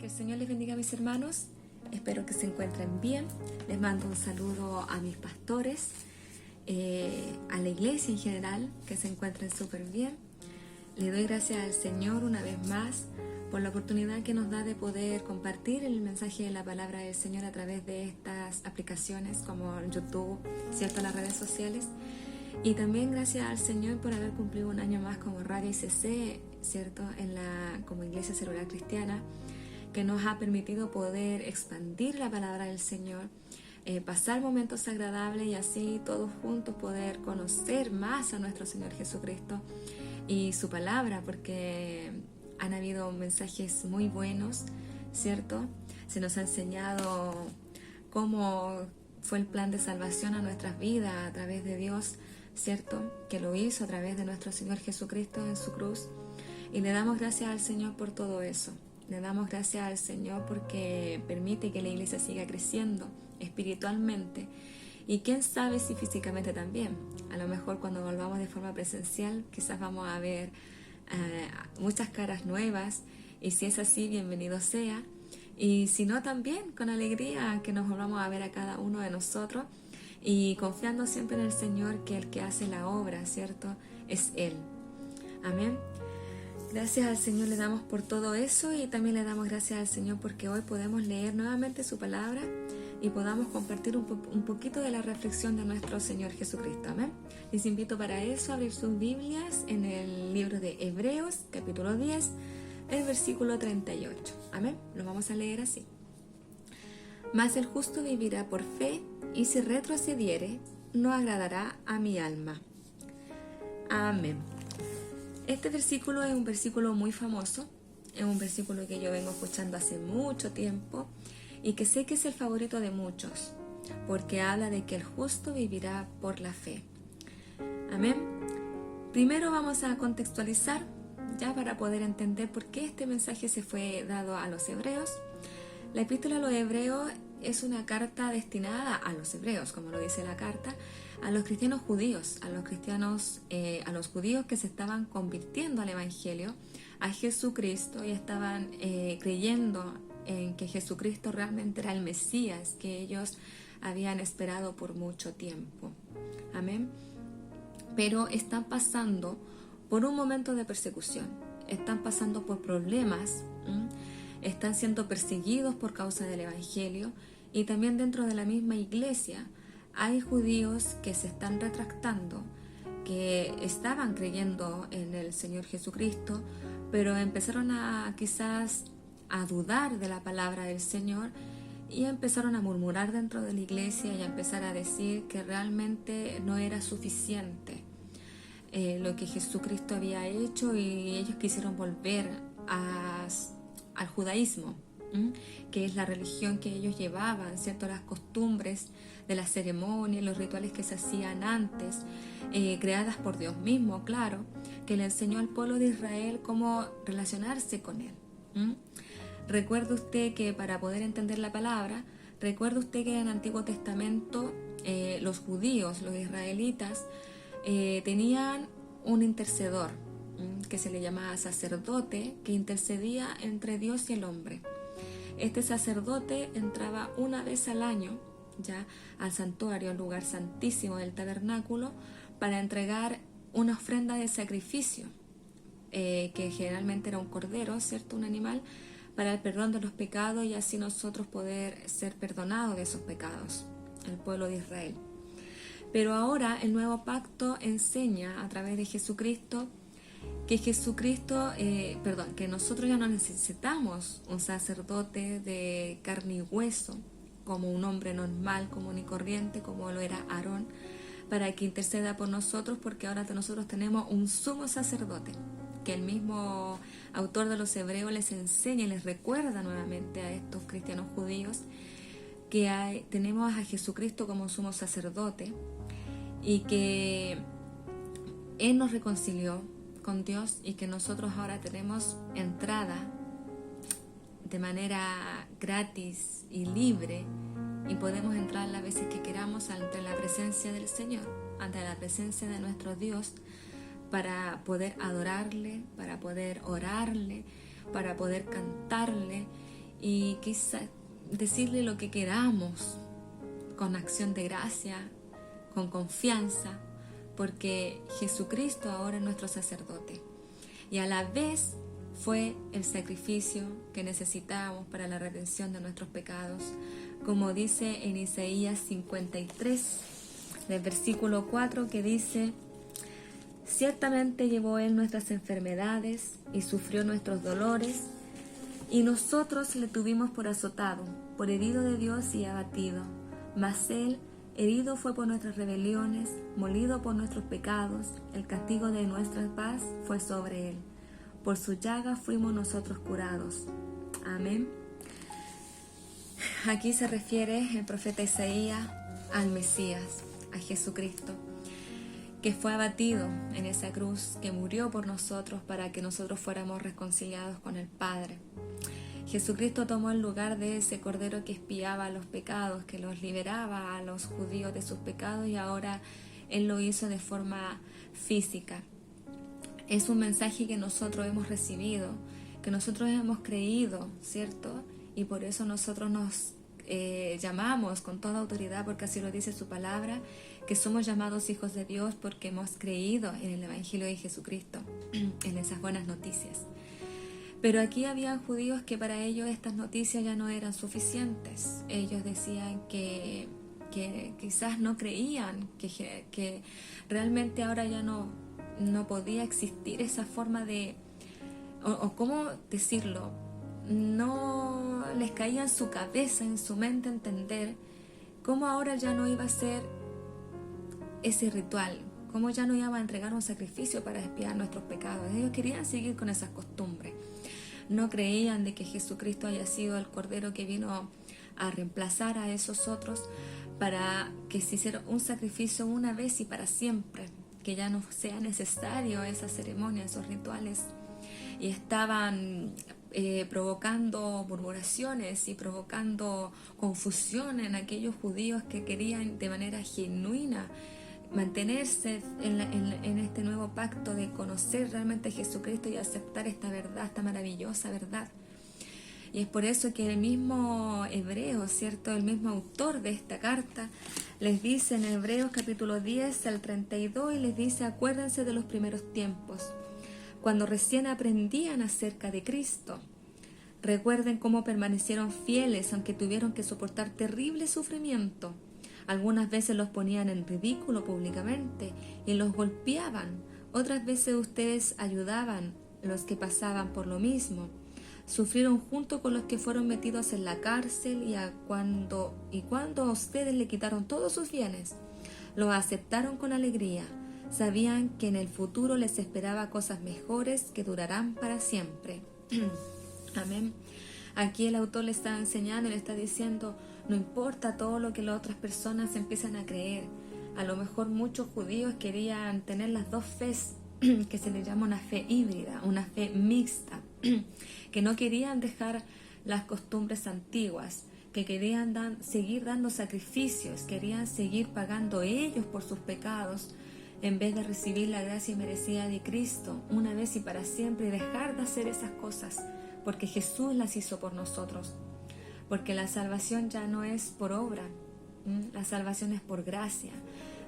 Que el Señor les bendiga, mis hermanos. Espero que se encuentren bien. Les mando un saludo a mis pastores, a la iglesia en general, que se encuentren súper bien. Le doy gracias al Señor una vez más por la oportunidad que nos da de poder compartir el mensaje de la palabra del Señor a través de estas aplicaciones como YouTube, ¿cierto? Las redes sociales. Y también gracias al Señor por haber cumplido un año más como Radio ICC, ¿cierto? Como Iglesia Celular Cristiana, que nos ha permitido poder expandir la palabra del Señor, pasar momentos agradables y así todos juntos poder conocer más a nuestro Señor Jesucristo y su palabra, porque han habido mensajes muy buenos, ¿cierto? Se nos ha enseñado cómo fue el plan de salvación a nuestras vidas a través de Dios, ¿cierto? Que lo hizo a través de nuestro Señor Jesucristo en su cruz. Y le damos gracias al Señor por todo eso. Le damos gracias al Señor porque permite que la iglesia siga creciendo espiritualmente. Y quién sabe si físicamente también. A lo mejor cuando volvamos de forma presencial quizás vamos a ver muchas caras nuevas. Y si es así, bienvenido sea. Y si no, también con alegría que nos volvamos a ver a cada uno de nosotros. Y confiando siempre en el Señor, que el que hace la obra, ¿cierto? Es Él. Amén. Gracias al Señor le damos por todo eso y también le damos gracias al Señor porque hoy podemos leer nuevamente su palabra y podamos compartir un poquito de la reflexión de nuestro Señor Jesucristo. Amén. Les invito para eso a abrir sus Biblias en el libro de Hebreos, capítulo 10, el versículo 38. Amén. Lo vamos a leer así. Mas el justo vivirá por fe, y si retrocediere, no agradará a mi alma. Amén. Este versículo es un versículo muy famoso, es un versículo que yo vengo escuchando hace mucho tiempo y que sé que es el favorito de muchos, porque habla de que el justo vivirá por la fe. Amén. Primero vamos a contextualizar, ya para poder entender por qué este mensaje se fue dado a los hebreos. La epístola a los hebreos es una carta destinada a los hebreos, como lo dice la carta, a los cristianos judíos, a los judíos que se estaban convirtiendo al Evangelio, a Jesucristo, y estaban creyendo en que Jesucristo realmente era el Mesías que ellos habían esperado por mucho tiempo. Amén. Pero están pasando por un momento de persecución, están pasando por problemas, están siendo perseguidos por causa del Evangelio, y también dentro de la misma iglesia hay judíos que se están retractando, que estaban creyendo en el Señor Jesucristo, pero empezaron quizás a dudar de la palabra del Señor y empezaron a murmurar dentro de la iglesia y a empezar a decir que realmente no era suficiente lo que Jesucristo había hecho, y ellos quisieron volver al judaísmo, que es la religión que ellos llevaban, ¿cierto? Las costumbres de las ceremonias, los rituales que se hacían antes, creadas por Dios mismo, claro, que le enseñó al pueblo de Israel cómo relacionarse con Él. Recuerde usted que para poder entender la palabra, recuerde usted que en el Antiguo Testamento los judíos, los israelitas, tenían un intercedor, que se le llamaba sacerdote, que intercedía entre Dios y el hombre. Este sacerdote entraba una vez al año ya al santuario, al lugar santísimo del tabernáculo, para entregar una ofrenda de sacrificio, que generalmente era un cordero, ¿cierto? Un animal, para el perdón de los pecados y así nosotros poder ser perdonados de esos pecados, el pueblo de Israel. Pero ahora el nuevo pacto enseña a través de Jesucristo que nosotros ya no necesitamos un sacerdote de carne y hueso, como un hombre normal, común y corriente, como lo era Aarón, para que interceda por nosotros, porque ahora nosotros tenemos un sumo sacerdote, que el mismo autor de los Hebreos les enseña y les recuerda nuevamente a estos cristianos judíos que tenemos a Jesucristo como sumo sacerdote y que Él nos reconcilió con Dios y que nosotros ahora tenemos entrada de manera gratis y libre y podemos entrar las veces que queramos ante la presencia del Señor, ante la presencia de nuestro Dios, para poder adorarle, para poder orarle, para poder cantarle y quizás decirle lo que queramos con acción de gracia, con confianza, porque Jesucristo ahora es nuestro sacerdote y a la vez fue el sacrificio que necesitábamos para la redención de nuestros pecados, como dice en Isaías 53, del versículo 4, que dice: ciertamente llevó Él nuestras enfermedades y sufrió nuestros dolores, y nosotros le tuvimos por azotado, por herido de Dios y abatido. Mas Él herido fue por nuestras rebeliones, molido por nuestros pecados, el castigo de nuestra paz fue sobre Él. Por su llaga fuimos nosotros curados. Amén. Aquí se refiere el profeta Isaías al Mesías, a Jesucristo, que fue abatido en esa cruz, que murió por nosotros para que nosotros fuéramos reconciliados con el Padre. Jesucristo tomó el lugar de ese cordero que expiaba los pecados, que los liberaba a los judíos de sus pecados, y ahora Él lo hizo de forma física. Es un mensaje que nosotros hemos recibido, que nosotros hemos creído, ¿cierto? Y por eso nosotros nos llamamos con toda autoridad, porque así lo dice su palabra, que somos llamados hijos de Dios porque hemos creído en el Evangelio de Jesucristo, en esas buenas noticias. Pero aquí había judíos que para ellos estas noticias ya no eran suficientes. Ellos decían que quizás no creían, que realmente ahora ya no podía existir esa forma de, o cómo decirlo, no les caía en su cabeza, en su mente entender cómo ahora ya no iba a ser ese ritual, cómo ya no iba a entregar un sacrificio para expiar nuestros pecados. Ellos querían seguir con esas costumbres. No creían de que Jesucristo haya sido el Cordero que vino a reemplazar a esos otros, para que se hiciera un sacrificio una vez y para siempre, que ya no sea necesario esa ceremonia, esos rituales. Y estaban provocando murmuraciones y provocando confusión en aquellos judíos que querían de manera genuina mantenerse en este nuevo pacto de conocer realmente a Jesucristo y aceptar esta verdad, esta maravillosa verdad. Y es por eso que el mismo Hebreo, ¿cierto? El mismo autor de esta carta les dice en Hebreos capítulo 10 al 32, y les dice: acuérdense de los primeros tiempos, cuando recién aprendían acerca de Cristo. Recuerden cómo permanecieron fieles aunque tuvieron que soportar terrible sufrimiento. Algunas veces los ponían en ridículo públicamente y los golpeaban. Otras veces ustedes ayudaban a los que pasaban por lo mismo. Sufrieron junto con los que fueron metidos en la cárcel cuando a ustedes le quitaron todos sus bienes, los aceptaron con alegría. Sabían que en el futuro les esperaba cosas mejores que durarán para siempre. Amén. Aquí el autor le está enseñando y le está diciendo: no importa todo lo que las otras personas empiezan a creer. A lo mejor muchos judíos querían tener las dos fes, que se les llama una fe híbrida, una fe mixta, que no querían dejar las costumbres antiguas, que querían seguir dando sacrificios, querían seguir pagando ellos por sus pecados, en vez de recibir la gracia merecida de Cristo una vez y para siempre, y dejar de hacer esas cosas, porque Jesús las hizo por nosotros. Porque la salvación ya no es por obra, la salvación es por gracia.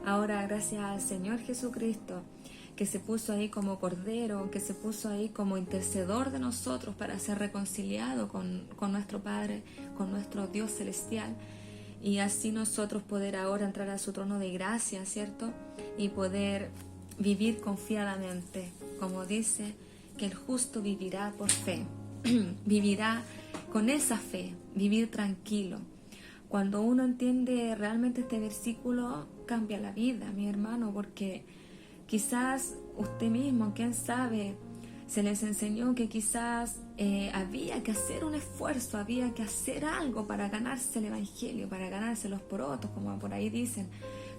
Ahora, gracias al Señor Jesucristo, que se puso ahí como Cordero, que se puso ahí como intercedor de nosotros para ser reconciliado con nuestro Padre, con nuestro Dios celestial, y así nosotros poder ahora entrar a su trono de gracia, ¿cierto? Y poder vivir confiadamente, como dice, que el justo vivirá por fe, vivirá con esa fe, vivir tranquilo. Cuando uno entiende realmente este versículo, cambia la vida, mi hermano, porque quizás usted mismo, quién sabe, se les enseñó que quizás había que hacer un esfuerzo, había que hacer algo para ganarse el evangelio, para ganarse los porotos, como por ahí dicen.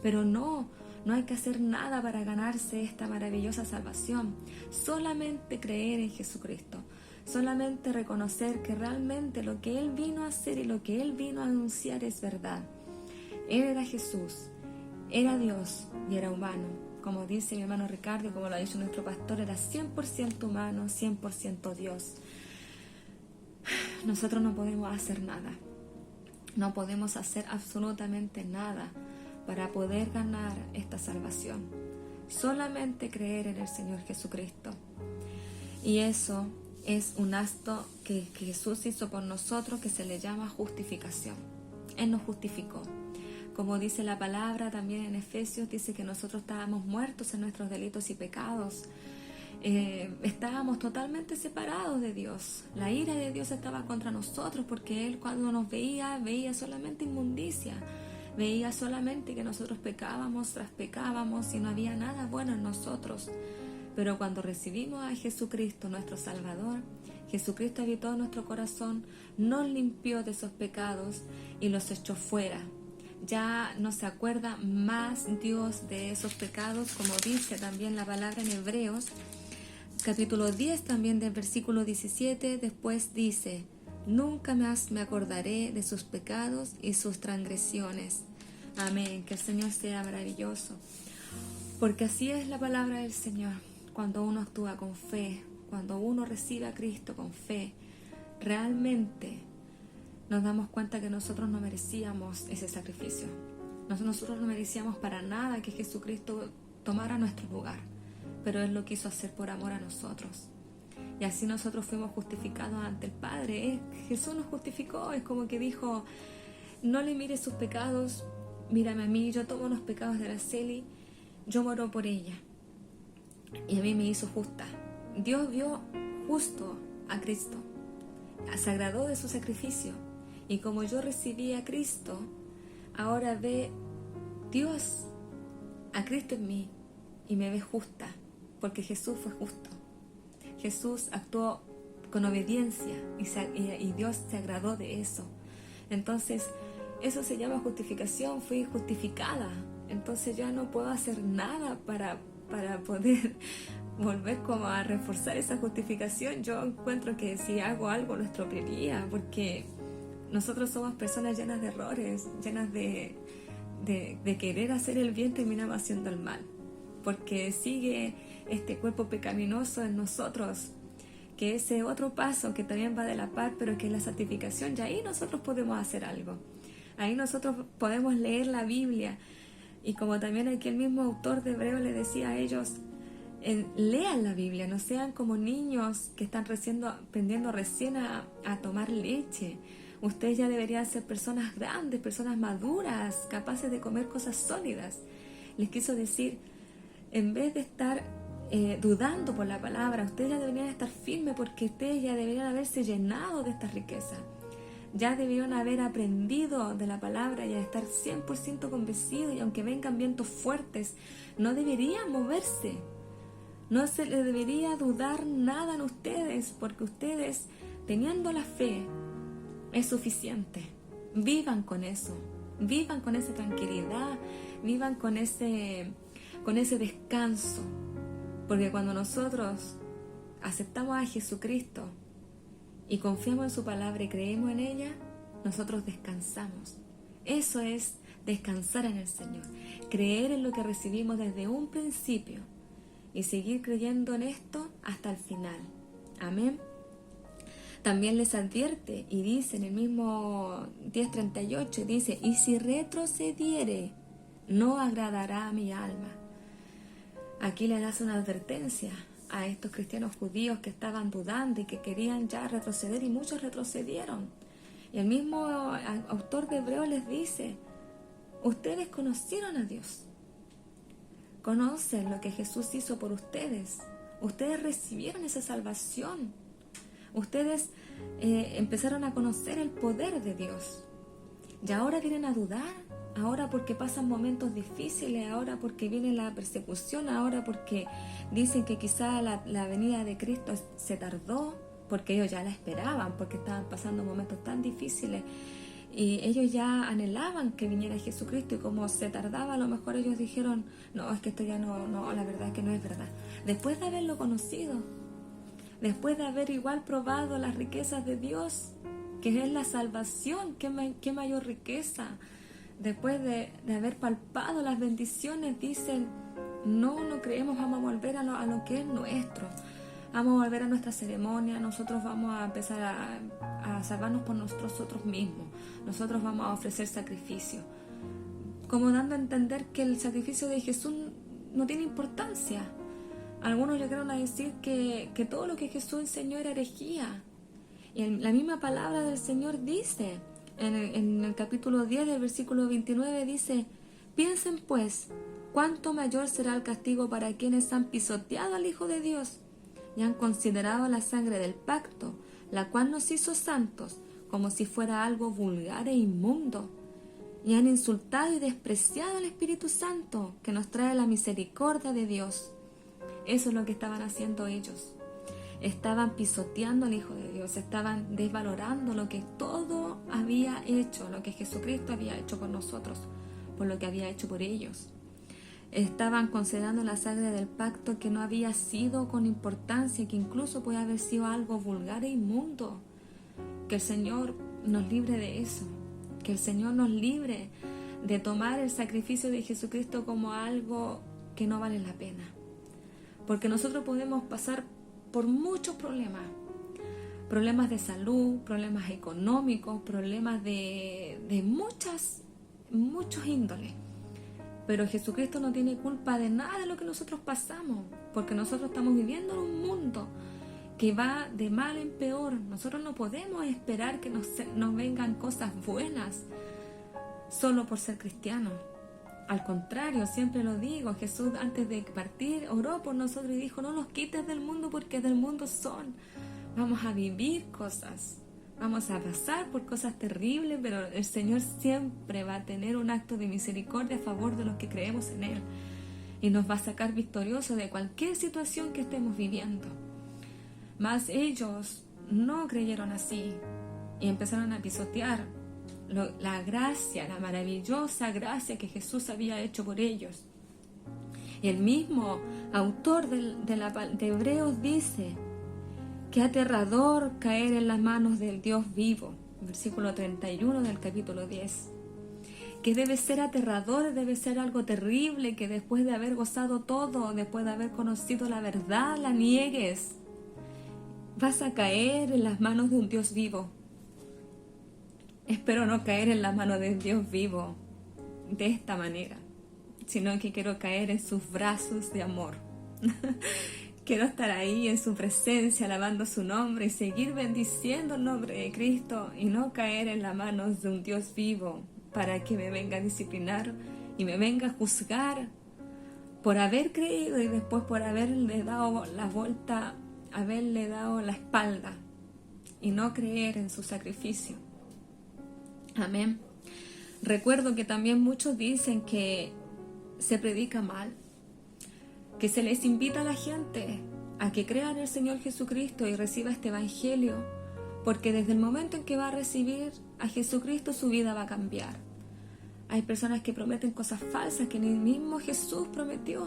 Pero no hay que hacer nada para ganarse esta maravillosa salvación. Solamente creer en Jesucristo. Solamente reconocer que realmente lo que Él vino a hacer y lo que Él vino a anunciar es verdad. Él era Jesús, era Dios y era humano. Como dice mi hermano Ricardo, como lo ha dicho nuestro pastor, era 100% humano, 100% Dios. nosotros no podemos hacer nada. No podemos hacer absolutamente nada para poder ganar esta salvación. Solamente creer en el Señor Jesucristo. Y eso es un acto que Jesús hizo por nosotros, que se le llama justificación. Él nos justificó. Como dice la palabra también en Efesios, dice que nosotros estábamos muertos en nuestros delitos y pecados. Estábamos totalmente separados de Dios. La ira de Dios estaba contra nosotros, porque Él, cuando nos veía solamente inmundicia. Veía solamente que nosotros pecábamos tras pecábamos y no había nada bueno en nosotros. Pero cuando recibimos a Jesucristo, nuestro Salvador, Jesucristo habitó en nuestro corazón, nos limpió de esos pecados y los echó fuera. Ya no se acuerda más Dios de esos pecados, como dice también la palabra en Hebreos, capítulo 10 también del versículo 17, después dice: nunca más me acordaré de sus pecados y sus transgresiones. Amén, que el Señor sea maravilloso. Porque así es la palabra del Señor. Cuando uno actúa con fe, cuando uno recibe a Cristo con fe, realmente nos damos cuenta que nosotros no merecíamos ese sacrificio. Nosotros no merecíamos para nada que Jesucristo tomara nuestro lugar, pero Él lo quiso hacer por amor a nosotros. Y así nosotros fuimos justificados ante el Padre. Jesús nos justificó, es como que dijo: no le mires sus pecados, mírame a mí, yo tomo los pecados de Araceli, yo muero por ella. Y a mí me hizo justa. Dios vio justo a Cristo, se agradó de su sacrificio. Y como yo recibí a Cristo, ahora ve Dios a Cristo en mí y me ve justa, porque Jesús fue justo. Jesús actuó con obediencia y Dios se agradó de eso. Entonces, eso se llama justificación. Fui justificada. Entonces ya no puedo hacer nada para poder volver como a reforzar esa justificación. Yo encuentro que si hago algo lo estropearía, porque nosotros somos personas llenas de errores, llenas de querer hacer el bien, terminamos haciendo el mal, porque sigue este cuerpo pecaminoso en nosotros, que ese otro paso que también va de la par, pero que es la santificación. Y ahí nosotros podemos hacer algo. Ahí nosotros podemos leer la Biblia. Y como también aquí el mismo autor de Hebreos le decía a ellos: lean la Biblia, no sean como niños que están aprendiendo recién a tomar leche. Ustedes ya deberían ser personas grandes, personas maduras, capaces de comer cosas sólidas. Les quiso decir, en vez de estar dudando por la palabra, ustedes ya deberían estar firmes, porque ustedes ya deberían haberse llenado de esta riqueza. Ya debieron haber aprendido de la palabra y estar 100% convencidos, y aunque vengan vientos fuertes, no deberían moverse. No se les debería dudar nada en ustedes, porque ustedes, teniendo la fe, es suficiente. Vivan con eso, vivan con esa tranquilidad, vivan con ese descanso, porque cuando nosotros aceptamos a Jesucristo y confiamos en su palabra y creemos en ella, nosotros descansamos. Eso es descansar en el Señor, creer en lo que recibimos desde un principio y seguir creyendo en esto hasta el final. Amén. También les advierte y dice en el mismo 10:38, dice: y si retrocediere, no agradará a mi alma. Aquí le das una advertencia a estos cristianos judíos que estaban dudando y que querían ya retroceder, y muchos retrocedieron. Y el mismo autor de Hebreos les dice: ustedes conocieron a Dios, conocen lo que Jesús hizo por ustedes, ustedes recibieron esa salvación, ustedes empezaron a conocer el poder de Dios, y ahora vienen a dudar. Ahora porque pasan momentos difíciles, ahora porque viene la persecución, ahora porque dicen que quizá la venida de Cristo se tardó, porque ellos ya la esperaban, porque estaban pasando momentos tan difíciles y ellos ya anhelaban que viniera Jesucristo, y como se tardaba, a lo mejor ellos dijeron: no, es que esto ya no, la verdad es que no es verdad. Después de haberlo conocido, después de haber igual probado las riquezas de Dios, que es la salvación, qué mayor riqueza. Después de haber palpado las bendiciones, dicen: no creemos, vamos a volver a lo que es nuestro. vamos a volver a nuestra ceremonia, nosotros vamos a empezar a salvarnos por nosotros mismos, nosotros vamos a ofrecer sacrificio, como dando a entender que el sacrificio de Jesús no tiene importancia. Algunos llegaron a decir que todo lo que Jesús enseñó era herejía. Y la misma palabra del Señor dice, en el capítulo 10 del versículo 29, dice: piensen pues, cuánto mayor será el castigo para quienes han pisoteado al Hijo de Dios y han considerado la sangre del pacto, la cual nos hizo santos, como si fuera algo vulgar e inmundo, y han insultado y despreciado al Espíritu Santo, que nos trae la misericordia de Dios. Eso es lo que estaban haciendo ellos. Estaban pisoteando al Hijo de Dios, estaban desvalorando lo que todo había hecho, lo que Jesucristo había hecho por nosotros, por lo que había hecho por ellos. Estaban considerando la sangre del pacto que no había sido con importancia, que incluso puede haber sido algo vulgar e inmundo. Que el Señor nos libre de eso, que el Señor nos libre de tomar el sacrificio de Jesucristo como algo que no vale la pena. Porque nosotros podemos pasar por muchos problemas de salud, problemas económicos, problemas de muchos índoles. Pero Jesucristo no tiene culpa de nada de lo que nosotros pasamos, porque nosotros estamos viviendo en un mundo que va de mal en peor. Nosotros no podemos esperar que nos vengan cosas buenas solo por ser cristianos. Al contrario, siempre lo digo, Jesús antes de partir oró por nosotros y dijo: no los quites del mundo, porque del mundo son. Vamos a vivir cosas, vamos a pasar por cosas terribles, pero el Señor siempre va a tener un acto de misericordia a favor de los que creemos en Él, y nos va a sacar victoriosos de cualquier situación que estemos viviendo. Mas ellos no creyeron así y empezaron a pisotear la gracia, la maravillosa gracia que Jesús había hecho por ellos. Y el mismo autor de Hebreos dice: qué aterrador caer en las manos del Dios vivo, versículo 31 del capítulo 10. Que debe ser aterrador, debe ser algo terrible, que después de haber gozado todo, después de haber conocido la verdad, la niegues. Vas a caer en las manos de un Dios vivo. Espero no caer en las manos de Dios vivo de esta manera, sino que quiero caer en sus brazos de amor. Quiero estar ahí en su presencia, alabando su nombre y seguir bendiciendo el nombre de Cristo, y no caer en las manos de un Dios vivo para que me venga a disciplinar y me venga a juzgar por haber creído y después por haberle dado la vuelta, haberle dado la espalda y no creer en su sacrificio. Amén. Recuerdo que también muchos dicen que se predica mal, que se les invita a la gente a que crea en el Señor Jesucristo y reciba este evangelio, porque desde el momento en que va a recibir a Jesucristo su vida va a cambiar. Hay personas que prometen cosas falsas que ni el mismo Jesús prometió,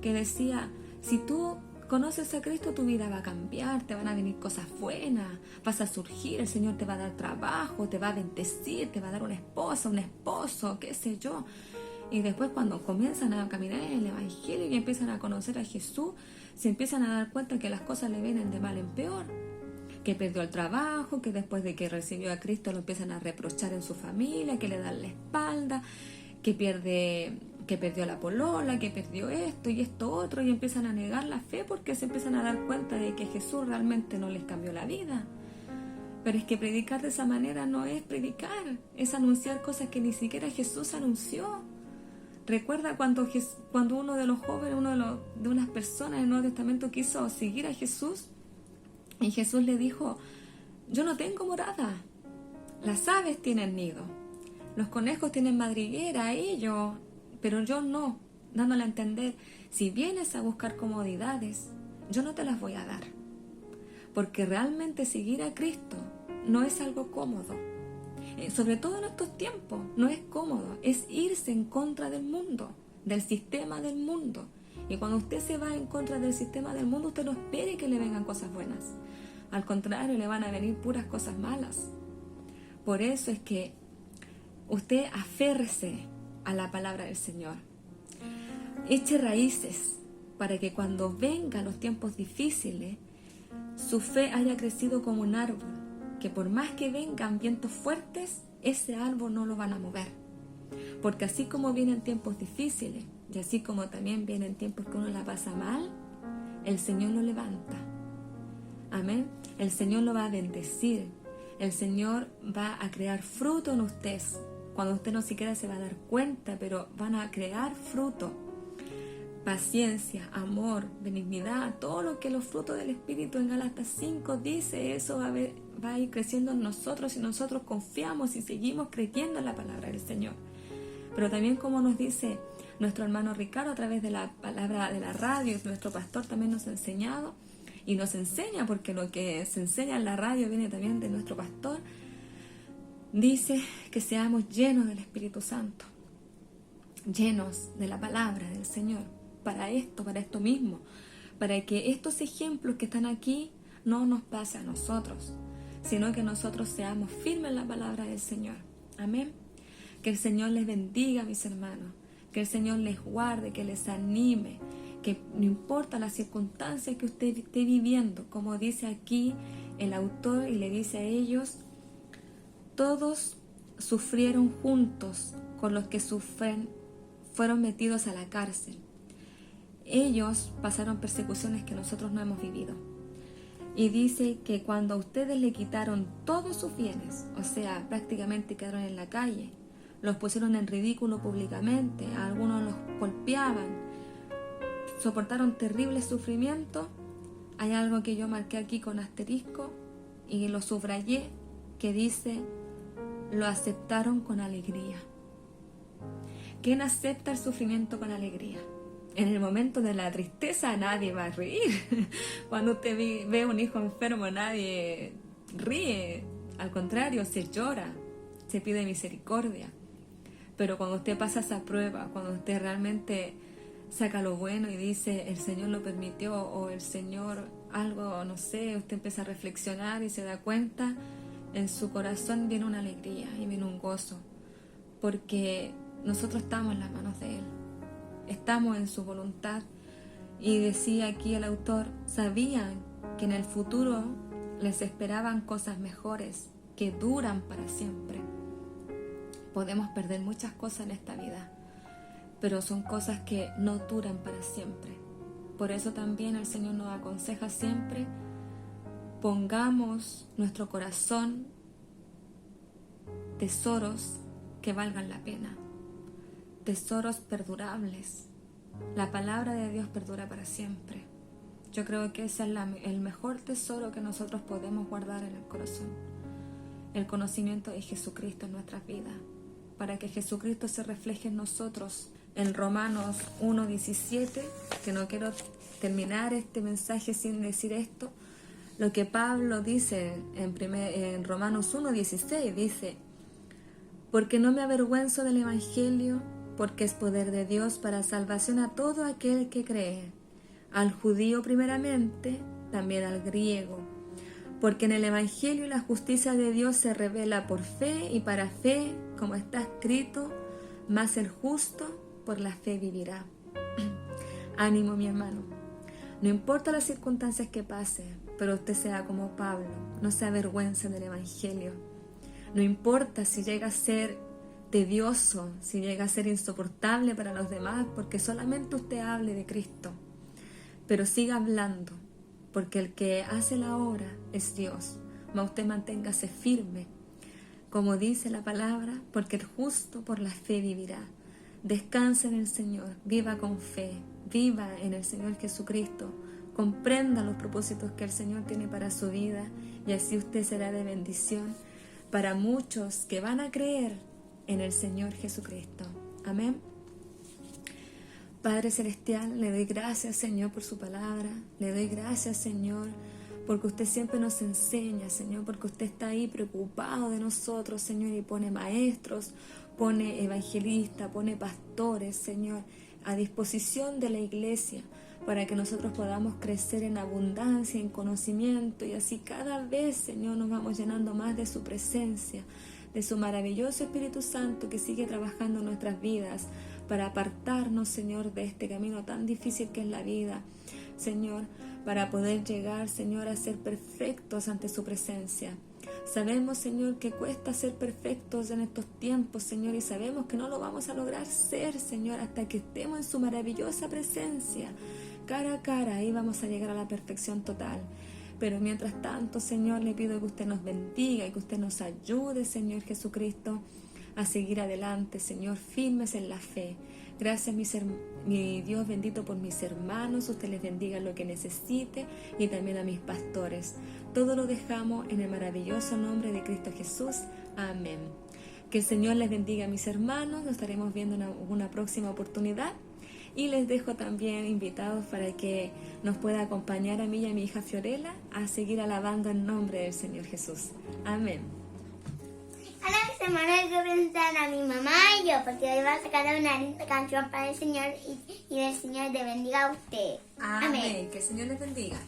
que decía: si tú conoces a Cristo, tu vida va a cambiar, te van a venir cosas buenas, vas a surgir, el Señor te va a dar trabajo, te va a bendecir, te va a dar una esposa, un esposo, qué sé yo. Y después, cuando comienzan a caminar en el Evangelio y empiezan a conocer a Jesús, se empiezan a dar cuenta que las cosas le vienen de mal en peor, que perdió el trabajo, que después de que recibió a Cristo lo empiezan a reprochar en su familia, que le dan la espalda, que perdió la polola, que perdió esto y esto otro, y empiezan a negar la fe porque se empiezan a dar cuenta de que Jesús realmente no les cambió la vida. Pero es que predicar de esa manera no es predicar, es anunciar cosas que ni siquiera Jesús anunció. Recuerda cuando uno de los jóvenes, de unas personas en el Nuevo Testamento quiso seguir a Jesús, y Jesús le dijo: yo no tengo morada, las aves tienen nido, los conejos tienen madriguera, ellos, pero yo no, dándole a entender: si vienes a buscar comodidades, yo no te las voy a dar, porque realmente seguir a Cristo no es algo cómodo. Sobre todo en estos tiempos, no es cómodo, es irse en contra del mundo, del sistema del mundo. Y cuando usted se va en contra del sistema del mundo, usted no espere que le vengan cosas buenas. Al contrario, le van a venir puras cosas malas. Por eso es que usted aférrese a la palabra del Señor. Eche raíces para que cuando vengan los tiempos difíciles, su fe haya crecido como un árbol, que por más que vengan vientos fuertes, ese árbol no lo van a mover. Porque así como vienen tiempos difíciles, y así como también vienen tiempos que uno la pasa mal, el Señor lo levanta. Amén. El Señor lo va a bendecir. El Señor va a crear fruto en usted. Cuando usted no siquiera se va a dar cuenta, pero van a crear fruto. Paciencia, amor, benignidad, todo lo que los frutos del Espíritu en Gálatas 5 dice, eso va a ir creciendo en nosotros si nosotros confiamos y seguimos creyendo en la palabra del Señor. Pero también, como nos dice nuestro hermano Ricardo a través de la palabra de la radio, nuestro pastor también nos ha enseñado y nos enseña, porque lo que se enseña en la radio viene también de nuestro pastor, dice que seamos llenos del Espíritu Santo, llenos de la palabra del Señor, para esto mismo, para que estos ejemplos que están aquí no nos pase a nosotros, sino que nosotros seamos firmes en la palabra del Señor. Amén. Que el Señor les bendiga, mis hermanos, que el Señor les guarde, que les anime, que no importa las circunstancias que usted esté viviendo, como dice aquí el autor y le dice a ellos, todos sufrieron juntos con los que fueron metidos a la cárcel. Ellos pasaron persecuciones que nosotros no hemos vivido. Y dice que cuando a ustedes le quitaron todos sus bienes, o sea, prácticamente quedaron en la calle, los pusieron en ridículo públicamente, a algunos los golpeaban, soportaron terribles sufrimientos, hay algo que yo marqué aquí con asterisco y lo subrayé, que dice, lo aceptaron con alegría. ¿Quién acepta el sufrimiento con alegría? En el momento de la tristeza nadie va a reír. Cuando usted ve un hijo enfermo nadie ríe. Al contrario, se llora, se pide misericordia. Pero cuando usted pasa esa prueba, cuando usted realmente saca lo bueno y dice, el Señor lo permitió, o el Señor algo, no sé, usted empieza a reflexionar y se da cuenta, en su corazón viene una alegría y viene un gozo. Porque nosotros estamos en las manos de Él. Estamos en su voluntad. Y decía aquí el autor, sabían que en el futuro les esperaban cosas mejores que duran para siempre. Podemos perder muchas cosas en esta vida, pero son cosas que no duran para siempre. Por eso también el Señor nos aconseja siempre, pongamos nuestro corazón tesoros que valgan la pena, tesoros perdurables. La palabra de Dios perdura para siempre. Yo creo que ese es el mejor tesoro que nosotros podemos guardar en el corazón. El conocimiento de Jesucristo en nuestras vidas, para que Jesucristo se refleje en nosotros. En Romanos 1:17, que no quiero terminar este mensaje sin decir esto, lo que Pablo dice en Romanos 1:16, dice, porque no me avergüenzo del Evangelio, porque es poder de Dios para salvación a todo aquel que cree, al judío primeramente, también al griego, porque en el Evangelio la justicia de Dios se revela por fe y para fe, como está escrito, mas el justo por la fe vivirá. Ánimo, mi hermano, no importa las circunstancias que pase, pero usted sea como Pablo, no se avergüence del Evangelio. No importa si llega a ser tedioso, si llega a ser insoportable para los demás, porque solamente usted hable de Cristo. Pero siga hablando, porque el que hace la obra es Dios. Mas usted manténgase firme, como dice la palabra, porque el justo por la fe vivirá. Descanse en el Señor, viva con fe, viva en el Señor Jesucristo, comprenda los propósitos que el Señor tiene para su vida, y así usted será de bendición para muchos que van a creer en el Señor Jesucristo. Amén. Padre Celestial, le doy gracias, Señor, por su palabra. Le doy gracias, Señor, porque usted siempre nos enseña, Señor, porque usted está ahí preocupado de nosotros, Señor, y pone maestros, pone evangelistas, pone pastores, Señor, a disposición de la iglesia, para que nosotros podamos crecer en abundancia, en conocimiento, y así cada vez, Señor, nos vamos llenando más de su presencia. de su maravilloso Espíritu Santo que sigue trabajando en nuestras vidas para apartarnos, Señor, de este camino tan difícil que es la vida, Señor, para poder llegar, Señor, a ser perfectos ante su presencia. Sabemos, Señor, que cuesta ser perfectos en estos tiempos, Señor, y sabemos que no lo vamos a lograr ser, Señor, hasta que estemos en su maravillosa presencia, cara a cara. Ahí vamos a llegar a la perfección total. Pero mientras tanto, Señor, le pido que usted nos bendiga y que usted nos ayude, Señor Jesucristo, a seguir adelante, Señor, firmes en la fe. Gracias, mi Dios bendito, por mis hermanos. Usted les bendiga lo que necesite, y también a mis pastores. Todo lo dejamos en el maravilloso nombre de Cristo Jesús. Amén. Que el Señor les bendiga, mis hermanos. Nos estaremos viendo en una próxima oportunidad. Y les dejo también invitados para que nos pueda acompañar a mí y a mi hija Fiorella a seguir alabando el nombre del Señor Jesús. Amén. Hola, mis hermanos, que presentan a mi mamá y yo, porque hoy va a sacar una linda canción para el Señor y el Señor te bendiga a usted. Amén. Que el Señor les bendiga.